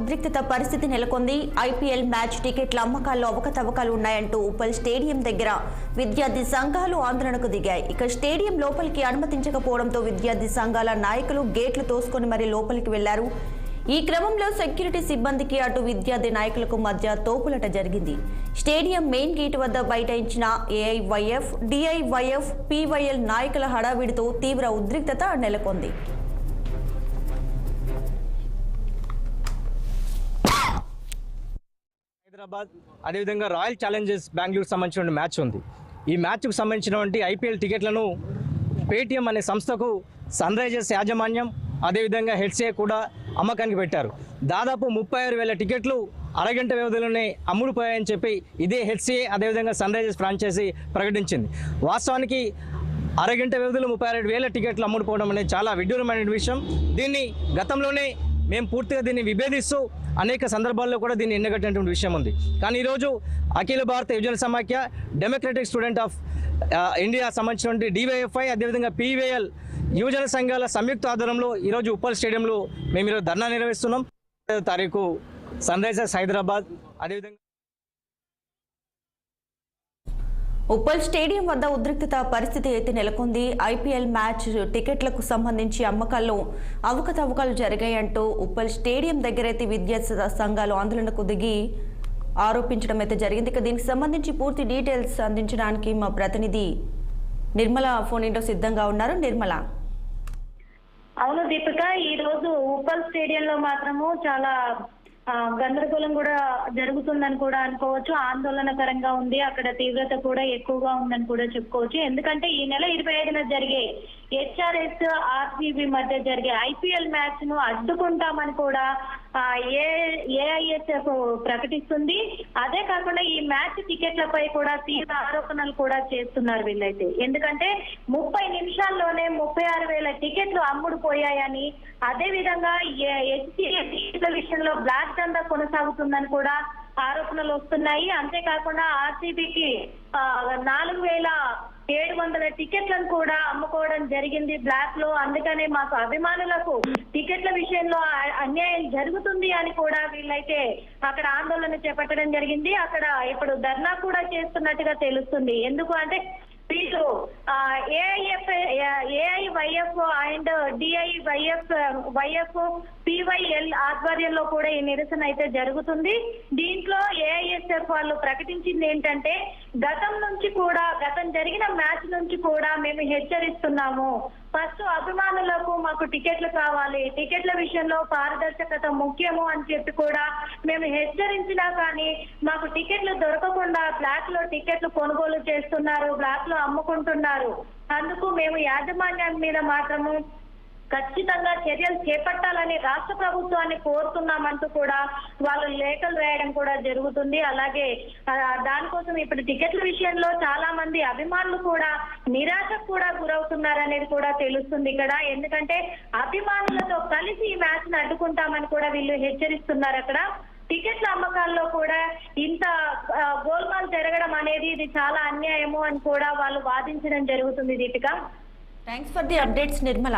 ఉద్రిక్తత పరిస్థితి నెలకొంది. ఐపీఎల్ మ్యాచ్ టికెట్ల అమ్మకాల్లో అవకతవకలు ఉన్నాయంటూ ఉప్పల్ స్టేడియం దగ్గర విద్యార్థి సంఘాలు ఆందోళనకు దిగాయి. ఇక స్టేడియం లోపలికి అనుమతించకపోవడంతో విద్యార్థి సంఘాల నాయకులు గేట్లు తోసుకొని మరీ లోపలికి వెళ్లారు. ఈ క్రమంలో సెక్యూరిటీ సిబ్బందికి అటు విద్యార్థి నాయకులకు మధ్య తోపులట జరిగింది. స్టేడియం మెయిన్ గేట్ వద్ద బైఠాయించిన ఏఐవైఎఫ్, డిఐవైఎఫ్, పీవైఎల్ నాయకుల హడావిడితో తీవ్ర ఉద్రిక్తత నెలకొంది. హైదరాబాద్ అదేవిధంగా రాయల్ ఛాలెంజర్స్ బెంగళూరు సంబంధించిన మ్యాచ్ ఉంది. ఈ మ్యాచ్కు సంబంధించినటువంటి ఐపీఎల్ టికెట్లను పేటీఎం అనే సంస్థకు సన్ రైజర్స్ యాజమాన్యం అదేవిధంగా హెచ్సిఏ కూడా అమ్మకానికి పెట్టారు. దాదాపు 36,000 టికెట్లు అరగంట వ్యవధిలోనే అమ్ముడుపోయాయని చెప్పి ఇదే హెచ్సిఏ అదేవిధంగా సన్ రైజర్స్ ఫ్రాంచైజీ ప్రకటించింది. వాస్తవానికి అరగంట వ్యవధిలో 36,000 టికెట్లు అమ్ముడుపోవడం అనేది చాలా విడ్డూరమైన విషయం. దీన్ని గతంలోనే మేము పూర్తిగా దీన్ని విభేదిస్తూ అనేక సందర్భాల్లో కూడా దీన్ని ఎండగట్టినటువంటి విషయం ఉంది. కానీ ఈరోజు అఖిల భారత యువజన సమాఖ్య, డెమోక్రటిక్ స్టూడెంట్ ఆఫ్ ఇండియా సంబంధించినటువంటి డివైఎఫ్ఐ అదేవిధంగా పీవైఎల్ యువజన సంఘాల సంయుక్త ఆధ్వర్యంలో ఈరోజు ఉప్పల్ స్టేడియంలో మేము ఈరోజు ధర్నా నిర్వహిస్తున్నాం. 5వ తారీఖు సన్ రైజర్స్ హైదరాబాద్ అదేవిధంగా ఉప్పల్ స్టేడియం వద్ద ఉద్రిక్తత పరిస్థితి అయితే నెలకొంది. ఐపీఎల్ మ్యాచ్ టికెట్లకు సంబంధించి అమ్మకాల్లో అవకతవకలు జరిగాయంటూ ఉప్పల్ స్టేడియం దగ్గరైతే విద్యార్థి సంఘాలు ఆందోళనకు దిగి ఆరోపించడం అయితే జరిగింది. ఇక దీనికి సంబంధించి పూర్తి డీటెయిల్స్ అందించడానికి మా ప్రతినిధి నిర్మల ఫోన్ ఇన్లో సిద్ధంగా ఉన్నారు. నిర్మల. అవును దీపిక, ఈ రోజు ఉప్పల్ స్టేడియంలో మాత్రము చాలా గందరగోళం కూడా జరుగుతుందని కూడా అనుకోవచ్చు. ఆందోళనకరంగా ఉంది, అక్కడ తీవ్రత కూడా ఎక్కువగా ఉందని కూడా చెప్పుకోవచ్చు. ఎందుకంటే ఈ నెల 25న జరిగే హెచ్ఆర్ఎస్ ఆర్సీబీ మధ్య జరిగే ఐపీఎల్ మ్యాచ్ ను అడ్డుకుంటామని కూడా ఏఐఎస్ఎఫ్ ప్రకటిస్తుంది. అదే కాకుండా ఈ మ్యాచ్ టికెట్లపై కూడా తీవ్ర ఆరోపణలు కూడా చేస్తున్నారు వీళ్ళైతే. ఎందుకంటే 30 నిమిషాల్లోనే 36,000 టికెట్లు అమ్ముడుపోయాయని, అదే విధంగా టికెట్ల విషయంలో బ్లాక్ దందా కొనసాగుతుందని కూడా ఆరోపణలు వస్తున్నాయి. అంతేకాకుండా ఆర్సీబీకి 4,700 టికెట్లను కూడా అమ్ముకోవడం జరిగింది బ్లాక్ లో. అందుకనే మాకు అభిమానులకు టికెట్ల విషయంలో అన్యాయం జరుగుతుంది అని కూడా వీళ్ళైతే అక్కడ ఆందోళన చేపట్టడం జరిగింది. అక్కడ ఇప్పుడు ధర్నా కూడా చేస్తున్నట్టుగా తెలుస్తుంది. ఎందుకు అంటే వీళ్ళు ఏఐవైఎఫ్ అండ్ డిఐవైఎఫ్ పీవైఎల్ ఆధ్వర్యంలో కూడా ఈ నిరసన అయితే జరుగుతుంది. దీంట్లో ఏఐఎస్ఎఫ్ వాళ్ళు ప్రకటించింది ఏంటంటే, గతం జరిగిన మ్యాచ్ నుంచి కూడా మేము హెచ్చరిస్తున్నాము. ఫస్ట్ అభిమానులకు మాకు టికెట్లు కావాలి, టికెట్ల విషయంలో పారదర్శకత ముఖ్యము అని చెప్పి కూడా మేము హెచ్చరించినా కానీ మాకు టికెట్లు దొరకకుండా బ్లాక్ లో టికెట్లు కొనుగోలు చేస్తున్నారు, బ్లాక్ లో అమ్ముకుంటున్నారు. అందుకు మేము యాజమాన్యం మీద మాత్రము ఖచ్చితంగా చర్యలు చేపట్టాలని రాష్ట్ర ప్రభుత్వాన్ని కోరుతున్నామంటూ కూడా వాళ్ళు లేఖలు రాయడం కూడా జరుగుతుంది. అలాగే దానికోసం ఇప్పుడు టికెట్ల విషయంలో చాలా మంది అభిమానులు కూడా నిరాశకు కూడా గురవుతున్నారనేది కూడా తెలుస్తుంది ఇక్కడ. ఎందుకంటే అభిమానులతో కలిసి ఈ మ్యాచ్ ను అడ్డుకుంటామని కూడా వీళ్ళు హెచ్చరిస్తున్నారు. అక్కడ టికెట్ల అమ్మకాల్లో కూడా ఇంత గోల్మాల్ జరగడం అనేది ఇది చాలా అన్యాయము అని కూడా వాళ్ళు వాదించడం జరుగుతుంది. Deepika, thanks for the updates Nirmala.